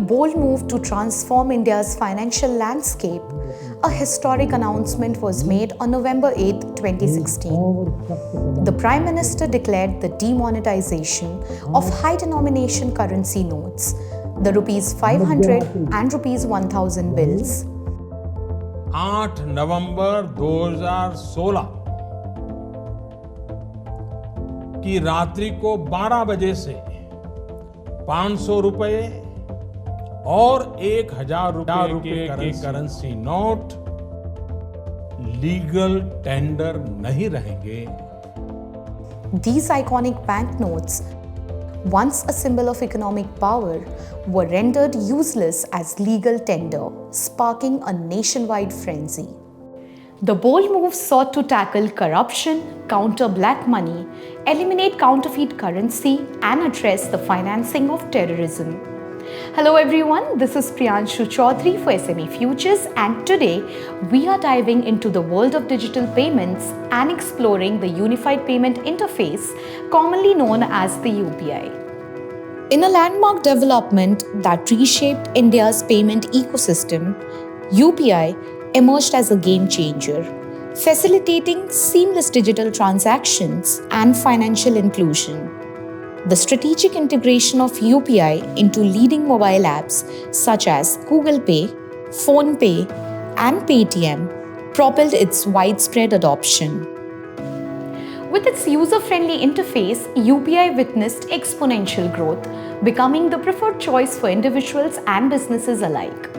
bold move to transform India's financial landscape, a historic announcement was made on November 8, 2016. The Prime Minister declared the demonetization of high-denomination currency notes, the Rs 500 and Rs 1000 bills. 8 नवंबर 2016 की रात्रि को 12 बजे से 500 रुपए और 1000 रुपए के currency note legal tender नहीं रहेंगे। These iconic banknotes, once a symbol of economic power, were rendered useless as legal tender, sparking a nationwide frenzy. The bold move sought to tackle corruption, counter black money, eliminate counterfeit currency, and address the financing of terrorism. Hello everyone, this is Priyanshu Chaudhary for SME Futures, and today we are diving into the world of digital payments and exploring the Unified Payment Interface, commonly known as the UPI. In a landmark development that reshaped India's payment ecosystem, UPI emerged as a game changer, facilitating seamless digital transactions and financial inclusion. The strategic integration of UPI into leading mobile apps such as Google Pay, PhonePe, and Paytm propelled its widespread adoption. With its user-friendly interface, UPI witnessed exponential growth, becoming the preferred choice for individuals and businesses alike.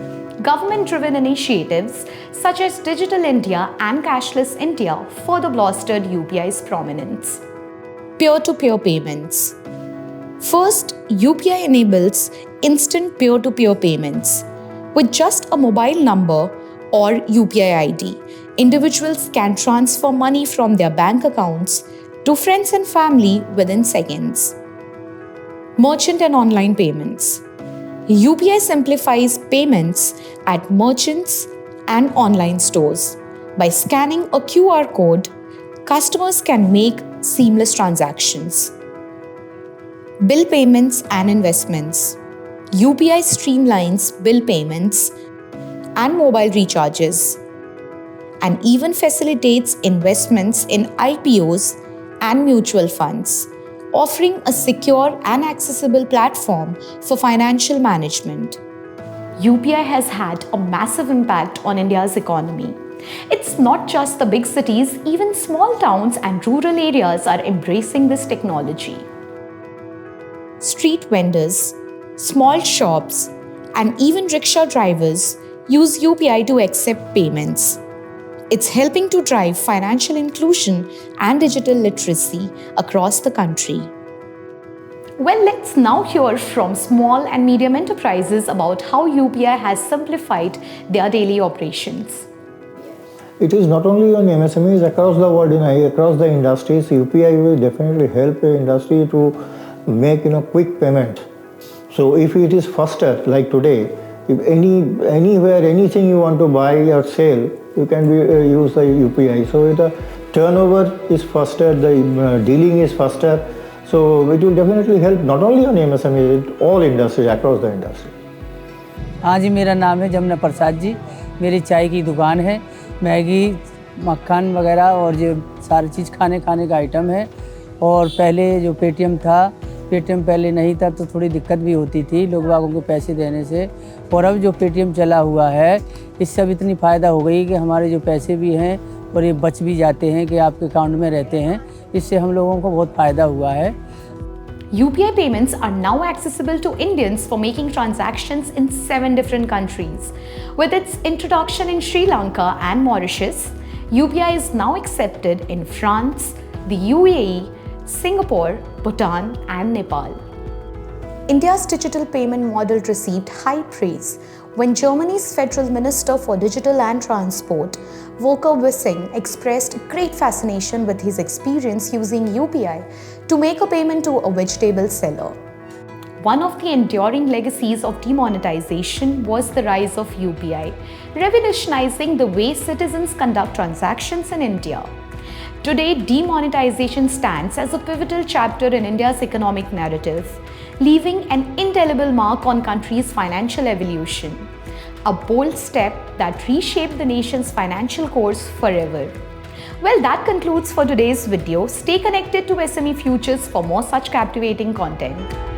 Government-driven initiatives such as Digital India and Cashless India further bolstered UPI's prominence. Peer-to-peer payments. First, UPI enables instant peer-to-peer payments. With just a mobile number or UPI ID, individuals can transfer money from their bank accounts to friends and family within seconds. Merchant and online payments. UPI simplifies payments at merchants and online stores. By scanning a QR code, customers can make seamless transactions. Bill payments and investments. UPI streamlines bill payments and mobile recharges, and even facilitates investments in IPOs and mutual funds, offering a secure and accessible platform for financial management. UPI has had a massive impact on India's economy. It's not just the big cities, even small towns and rural areas are embracing this technology. Street vendors, small shops, and even rickshaw drivers use UPI to accept payments. It's helping to drive financial inclusion and digital literacy across the country. Well, let's now hear from small and medium enterprises about how UPI has simplified their daily operations. It is not only on MSMEs across the world, across the industries. UPI will definitely help the industry to make quick payment. So if it is faster, like today, if anywhere anything you want to buy or sell, you can use the UPI. So the turnover is faster, the dealing is faster. So it will definitely help not only on MSME, all industries, across the industry. हाँ जी, मेरा नाम है जमुना प्रसाद जी। मेरी चाय की दुकान है। Maggi, मक्खन वगैरह और जो सारी चीज़ खाने का आइटम है। और पहले जो पेटीएम था, पेटीएम पहले नहीं था तो थोड़ी दिक्कत भी होती थी लोग बागों को पैसे देने से। और अब जो पेटीएम चला हुआ है, इससे अब इतनी फ़ायदा हो गई कि हमारे जो पैसे भी हैं और ये बच भी जाते हैं कि आपके अकाउंट में रहते हैं। इससे हम लोगों को बहुत फ़ायदा हुआ है। UPI payments are now accessible to Indians for making transactions in 7 different countries. With its introduction in Sri Lanka and Mauritius, UPI is now accepted in France, the UAE, Singapore, Bhutan, and Nepal. India's digital payment model received high praise when Germany's Federal Minister for Digital and Transport, Volker Wissing, expressed great fascination with his experience using UPI to make a payment to a vegetable seller. One of the enduring legacies of demonetization was the rise of UPI, revolutionizing the way citizens conduct transactions in India. Today, demonetization stands as a pivotal chapter in India's economic narrative. leaving an indelible mark on country's financial evolution. A bold step that reshaped the nation's financial course forever. Well, that concludes for today's video. Stay connected to SME Futures for more such captivating content.